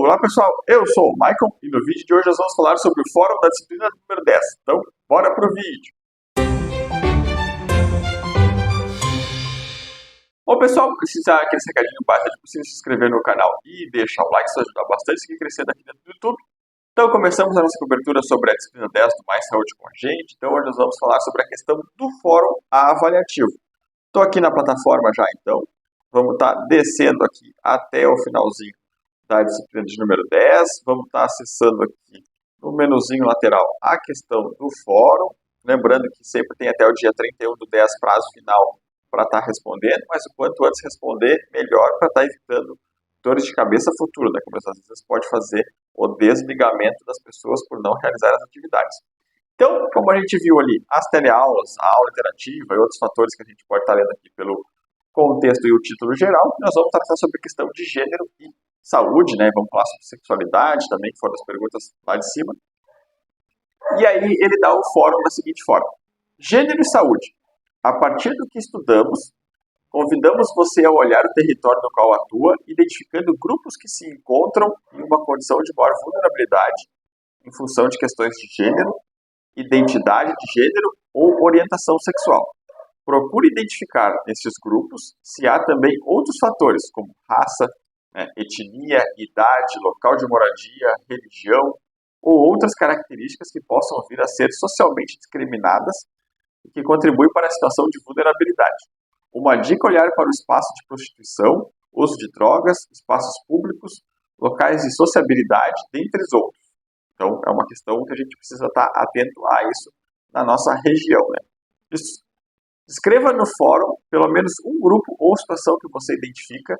Olá pessoal, eu sou o Michael e no vídeo de hoje nós vamos falar sobre o Fórum da Disciplina número 10. Então, bora pro vídeo! Bom pessoal, precisa aquele recadinho básico de você se inscrever no canal e deixar o like, isso ajuda bastante a seguir crescendo aqui dentro do YouTube. Então começamos a nossa cobertura sobre a disciplina 10 do Mais Saúde com a gente. Então hoje nós vamos falar sobre a questão do Fórum Avaliativo. Estou aqui na plataforma já então, vamos estar descendo aqui até o finalzinho da disciplina de número 10, vamos estar acessando aqui no menuzinho lateral a questão do fórum, lembrando que sempre tem até o dia 31 do 10 prazo final para estar respondendo, mas o quanto antes responder, melhor para estar evitando dores de cabeça futura, né? Como às vezes pode fazer o desligamento das pessoas por não realizar as atividades. Então, como a gente viu ali, as teleaulas, a aula interativa e outros fatores que a gente pode estar lendo aqui pelo contexto e o título geral, nós vamos tratar sobre a questão de gênero e saúde, né? Vamos falar sobre sexualidade também, que foram as perguntas lá de cima. E aí ele dá o fórum da seguinte forma: gênero e saúde. A partir do que estudamos, convidamos você a olhar o território no qual atua, identificando grupos que se encontram em uma condição de maior vulnerabilidade em função de questões de gênero, identidade de gênero ou orientação sexual. Procure identificar nesses grupos se há também outros fatores, como raça, etnia, idade, local de moradia, religião ou outras características que possam vir a ser socialmente discriminadas e que contribuem para a situação de vulnerabilidade. Uma dica: olhar para o espaço de prostituição, uso de drogas, espaços públicos, locais de sociabilidade, dentre outros. Então, é uma questão que a gente precisa estar atento a isso na nossa região, né? Isso. Escreva no fórum pelo menos um grupo ou situação que você identifica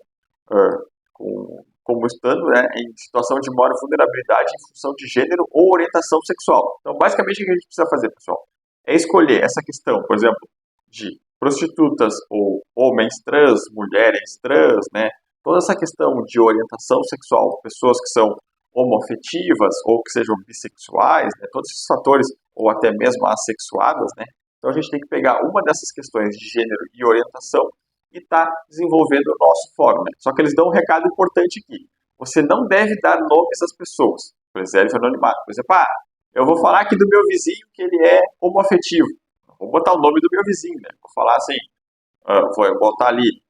como estando, né, em situação de maior vulnerabilidade em função de gênero ou orientação sexual. Então, basicamente, o que a gente precisa fazer, pessoal, é escolher essa questão, por exemplo, de prostitutas ou homens trans, mulheres trans, né, toda essa questão de orientação sexual, pessoas que são homoafetivas ou que sejam bissexuais, né, todos esses fatores, ou até mesmo assexuadas, né. Então, a gente tem que pegar uma dessas questões de gênero e orientação e está desenvolvendo o nosso fórum, né? Só que eles dão um recado importante aqui. Você não deve dar nomes às pessoas. Preserve o anonimato. Por exemplo, eu vou falar aqui do meu vizinho que ele é homoafetivo. Vou botar o nome do meu vizinho, né? Vou falar assim, vou botar ali,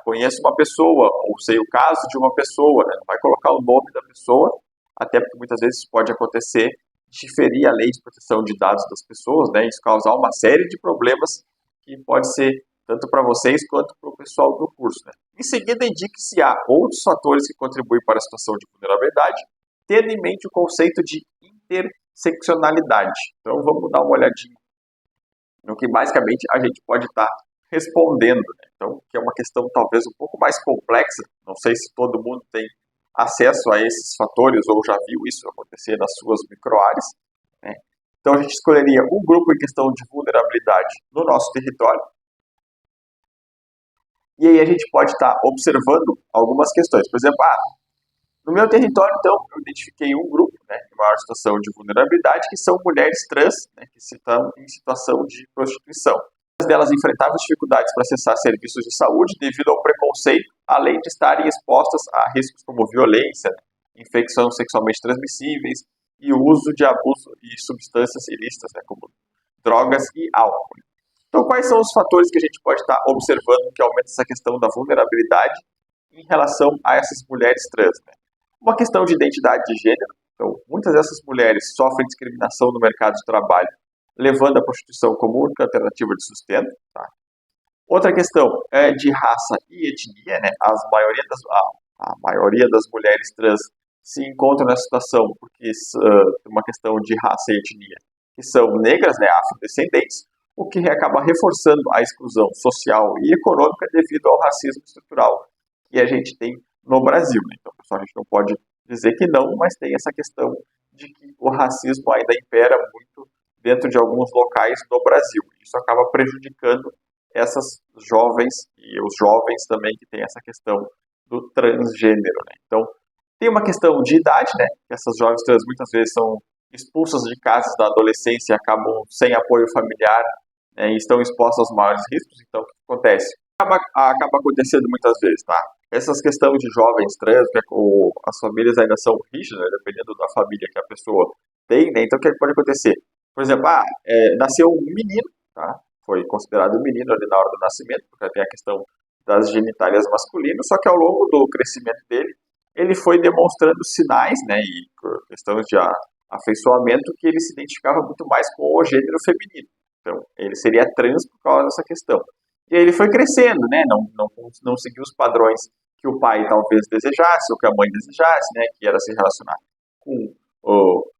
conheço uma pessoa, ou sei o caso de uma pessoa, né? Não vai colocar o nome da pessoa, até porque muitas vezes pode acontecer de ferir a lei de proteção de dados das pessoas, né? Isso causar uma série de problemas que pode ser tanto para vocês quanto para o pessoal do curso, né? Em seguida, indique se há outros fatores que contribuem para a situação de vulnerabilidade, tendo em mente o conceito de interseccionalidade. Então, vamos dar uma olhadinha no que basicamente a gente pode estar respondendo, né? Então, que é uma questão talvez um pouco mais complexa, não sei se todo mundo tem acesso a esses fatores ou já viu isso acontecer nas suas microáreas, né? Então, a gente escolheria um grupo em questão de vulnerabilidade no nosso território. E aí a gente pode estar observando algumas questões. Por exemplo, no meu território, então, eu identifiquei um grupo, né, em maior situação de vulnerabilidade, que são mulheres trans, né, que estão em situação de prostituição. Muitas delas enfrentavam dificuldades para acessar serviços de saúde devido ao preconceito, além de estarem expostas a riscos como violência, infecções sexualmente transmissíveis e o uso de abuso e substâncias ilícitas, né, como drogas e álcool. Então, quais são os fatores que a gente pode estar observando que aumentam essa questão da vulnerabilidade em relação a essas mulheres trans, né? Uma questão de identidade de gênero. Então, muitas dessas mulheres sofrem discriminação no mercado de trabalho, levando a prostituição como única alternativa de sustento, tá? Outra questão é de raça e etnia, né? A maioria das mulheres trans se encontram nessa situação porque uma questão de raça e etnia, que são negras, né, afrodescendentes, o que acaba reforçando a exclusão social e econômica devido ao racismo estrutural que a gente tem no Brasil, né? Então, pessoal, a gente não pode dizer que não, mas tem essa questão de que o racismo ainda impera muito dentro de alguns locais do Brasil. Isso acaba prejudicando essas jovens e os jovens também que têm essa questão do transgênero, né? Então, tem uma questão de idade, né? Essas jovens trans muitas vezes são expulsas de casas na adolescência e acabam sem apoio familiar, né, e estão expostas aos maiores riscos. Então, o que acontece? acaba acontecendo muitas vezes, tá? Essas questões de jovens trans, as famílias ainda são rígidas, né, dependendo da família que a pessoa tem, né? Então, o que pode acontecer? Por exemplo, nasceu um menino, tá? Foi considerado um menino ali na hora do nascimento, porque tem a questão das genitálias masculinas, só que ao longo do crescimento dele, ele foi demonstrando sinais, né, e questões de afeiçoamento, que ele se identificava muito mais com o gênero feminino. Então, ele seria trans por causa dessa questão. E aí ele foi crescendo, né? Não seguiu os padrões que o pai talvez desejasse, ou que a mãe desejasse, né? Que era se relacionar com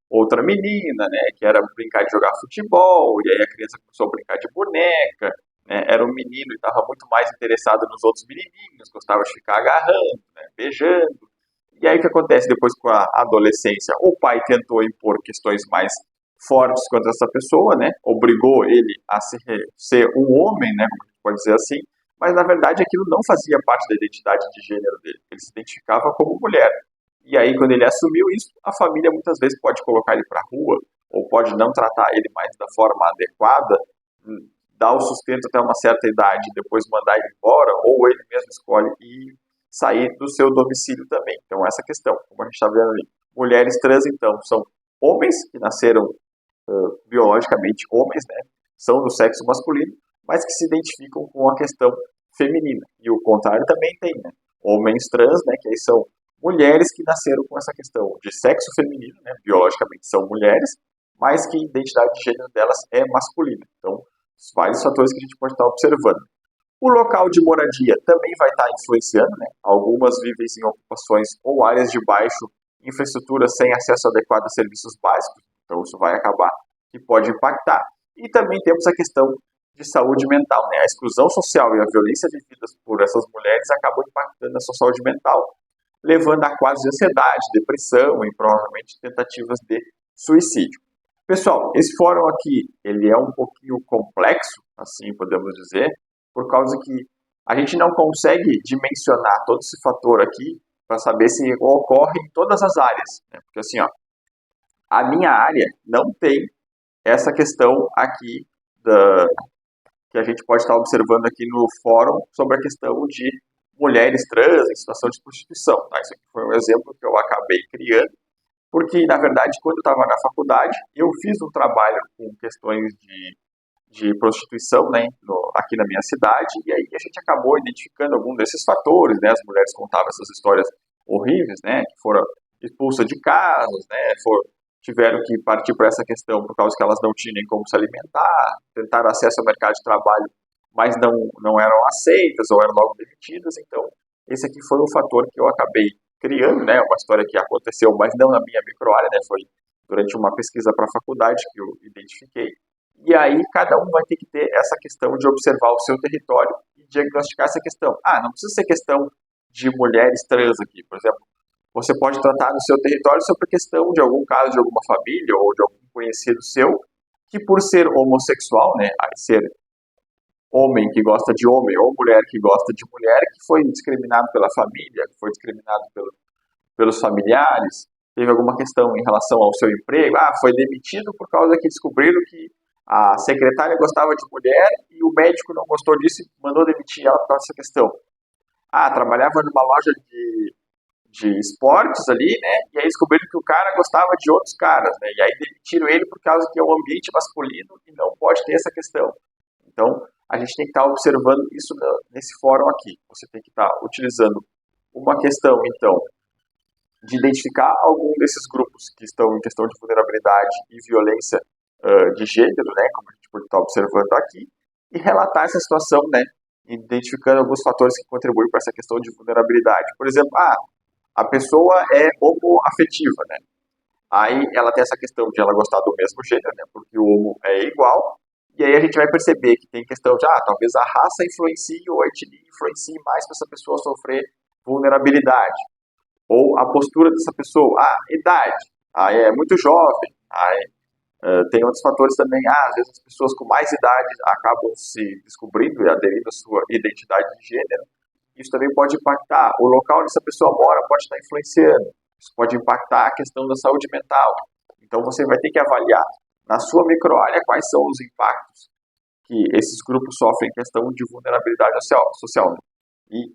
outra menina, né? Que era brincar de jogar futebol, e aí a criança começou a brincar de boneca, né? Era um menino e estava muito mais interessado nos outros menininhos, gostava de ficar agarrando, né? Beijando. E aí o que acontece depois com a adolescência? O pai tentou impor questões mais fortes contra essa pessoa, né? Obrigou ele a ser um homem, né? Como a gente pode dizer assim, mas na verdade aquilo não fazia parte da identidade de gênero dele. Ele se identificava como mulher. E aí quando ele assumiu isso, a família muitas vezes pode colocar ele para a rua, ou pode não tratar ele mais da forma adequada, dar o sustento até uma certa idade, depois mandar ele embora, ou ele mesmo escolhe e sair do seu domicílio também. Então essa questão, como a gente está vendo ali, mulheres trans então são homens que nasceram biologicamente homens, né, são do sexo masculino, mas que se identificam com a questão feminina. E o contrário também tem, né, homens trans, né, que aí são mulheres que nasceram com essa questão de sexo feminino, né, biologicamente são mulheres, mas que a identidade de gênero delas é masculina. Então, vários fatores que a gente pode estar observando. O local de moradia também vai estar influenciando, né? Algumas vivem em ocupações ou áreas de baixo infraestrutura sem acesso adequado a serviços básicos, então isso vai acabar que pode impactar. E também temos a questão de saúde mental, né? A exclusão social e a violência vividas por essas mulheres acabam impactando a sua saúde mental, levando a quadros de ansiedade, depressão e provavelmente tentativas de suicídio. Pessoal, esse fórum aqui, ele é um pouquinho complexo, assim podemos dizer, por causa que a gente não consegue dimensionar todo esse fator aqui para saber se ocorre em todas as áreas, né? Porque assim, ó, a minha área não tem essa questão aqui que a gente pode estar observando aqui no fórum sobre a questão de mulheres trans em situação de prostituição. Tá? Isso aqui foi um exemplo que eu acabei criando, porque, na verdade, quando eu estava na faculdade, eu fiz um trabalho com questões de prostituição, né, aqui na minha cidade, e aí a gente acabou identificando algum desses fatores, né, as mulheres contavam essas histórias horríveis, né, que foram expulsas de casas, né, tiveram que partir por essa questão por causa que elas não tinham nem como se alimentar, tentaram acesso ao mercado de trabalho, mas não eram aceitas ou eram logo demitidas, então esse aqui foi um fator que eu acabei criando, né, uma história que aconteceu, mas não na minha microárea, né, foi durante uma pesquisa para a faculdade que eu identifiquei. E aí cada um vai ter que ter essa questão de observar o seu território e diagnosticar essa questão. Não precisa ser questão de mulheres trans aqui, por exemplo. Você pode tratar no seu território sobre a questão de algum caso de alguma família ou de algum conhecido seu que por ser homossexual, né, ser homem que gosta de homem ou mulher que gosta de mulher, que foi discriminado pela família, que foi discriminado pelos familiares, teve alguma questão em relação ao seu emprego, foi demitido por causa que descobriram que a secretária gostava de mulher e o médico não gostou disso e mandou demitir ela por causa dessa questão. Trabalhava numa loja de esportes ali, né? E aí descobriram que o cara gostava de outros caras, né? E aí demitiram ele por causa que é um ambiente masculino e não pode ter essa questão. Então, a gente tem que estar observando isso nesse fórum aqui. Você tem que estar utilizando uma questão, então, de identificar algum desses grupos que estão em questão de vulnerabilidade e violência de gênero, né, como a gente pode estar observando aqui, e relatar essa situação, né, identificando alguns fatores que contribuem para essa questão de vulnerabilidade. Por exemplo, a pessoa é homoafetiva, né, aí ela tem essa questão de ela gostar do mesmo gênero, né, porque o homo é igual, e aí a gente vai perceber que tem questão de, talvez a raça influencie ou a etnia influencie mais para essa pessoa sofrer vulnerabilidade. Ou a postura dessa pessoa, idade, é muito jovem, tem outros fatores também, às vezes as pessoas com mais idade acabam se descobrindo e aderindo à sua identidade de gênero. Isso também pode impactar, o local onde essa pessoa mora pode estar influenciando, isso pode impactar a questão da saúde mental. Então você vai ter que avaliar na sua microárea quais são os impactos que esses grupos sofrem questão de vulnerabilidade social, né? E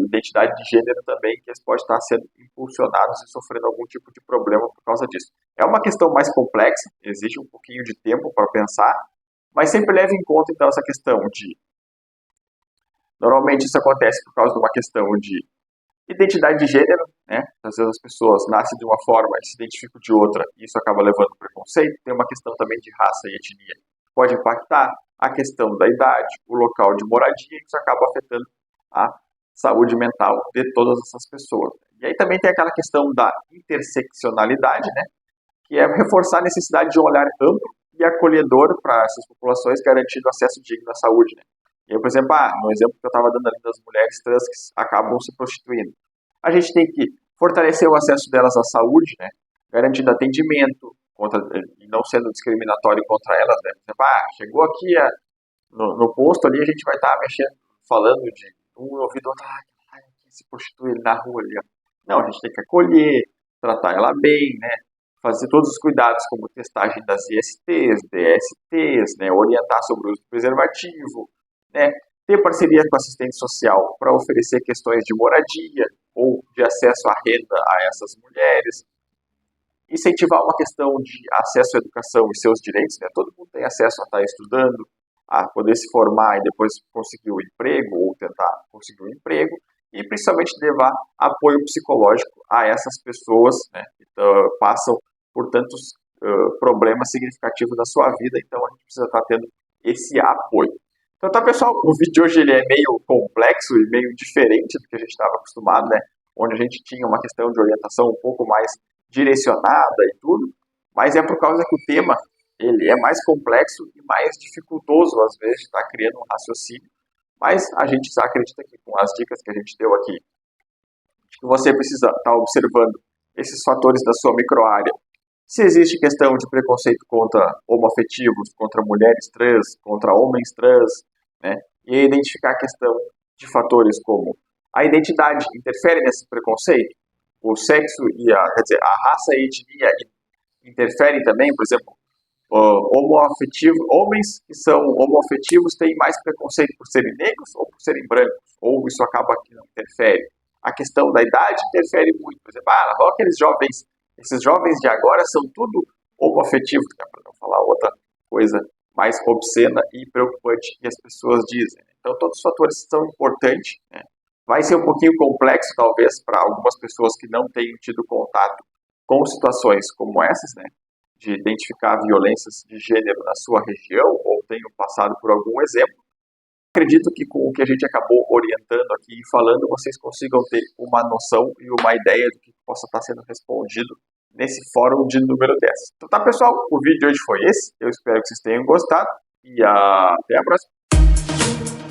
identidade de gênero também, que eles podem estar sendo impulsionados e sofrendo algum tipo de problema por causa disso. É uma questão mais complexa, exige um pouquinho de tempo para pensar, mas sempre leve em conta, então, essa questão de... Normalmente isso acontece por causa de uma questão de identidade de gênero, né? Às vezes as pessoas nascem de uma forma e se identificam de outra, e isso acaba levando preconceito. Tem uma questão também de raça e etnia, pode impactar a questão da idade, o local de moradia, e isso acaba afetando a saúde mental de todas essas pessoas. E aí também tem aquela questão da interseccionalidade, né? Que é reforçar a necessidade de um olhar amplo e acolhedor para essas populações, garantindo acesso digno à saúde, né? E aí, por exemplo, no exemplo que eu estava dando ali das mulheres trans que acabam se prostituindo, a gente tem que fortalecer o acesso delas à saúde, né? Garantindo atendimento e não sendo discriminatório contra elas, né? Por exemplo, chegou aqui no posto ali, a gente vai estar mexendo, falando de um ouvido outro, se prostitui na rua ali, ó. Não, a gente tem que acolher, tratar ela bem, né? Fazer todos os cuidados, como testagem das ISTs, DSTs, né? Orientar sobre o uso do preservativo, né? Ter parceria com assistente social para oferecer questões de moradia ou de acesso à renda a essas mulheres. Incentivar uma questão de acesso à educação e seus direitos, né? Todo mundo tem acesso a estar estudando, a poder se formar e depois conseguir um emprego ou tentar conseguir um emprego, e principalmente levar apoio psicológico a essas pessoas, né, que passam por tantos problemas significativos da sua vida. Então a gente precisa estar tendo esse apoio. Então tá, pessoal, o vídeo de hoje ele é meio complexo e meio diferente do que a gente estava acostumado, né, onde a gente tinha uma questão de orientação um pouco mais direcionada e tudo, mas é por causa que o tema ele é mais complexo e mais dificultoso, às vezes, de estar criando um raciocínio, mas a gente acredita que com as dicas que a gente deu aqui, que você precisa estar observando esses fatores da sua microárea. Se existe questão de preconceito contra homoafetivos, contra mulheres trans, contra homens trans, né? E identificar a questão de fatores como a identidade interfere nesse preconceito, o sexo e a raça e a etnia interferem também, por exemplo, homens que são homoafetivos têm mais preconceito por serem negros ou por serem brancos, ou isso acaba que não interfere. A questão da idade interfere muito, por exemplo, esses jovens de agora são tudo homoafetivos, para não falar outra coisa mais obscena e preocupante que as pessoas dizem. Então todos os fatores são importantes, né? Vai ser um pouquinho complexo talvez para algumas pessoas que não tenham tido contato com situações como essas, né? De identificar violências de gênero na sua região ou tenham passado por algum exemplo. Acredito que com o que a gente acabou orientando aqui e falando, vocês consigam ter uma noção e uma ideia do que possa estar sendo respondido nesse fórum de número 10. Então tá, pessoal, o vídeo de hoje foi esse. Eu espero que vocês tenham gostado e até a próxima.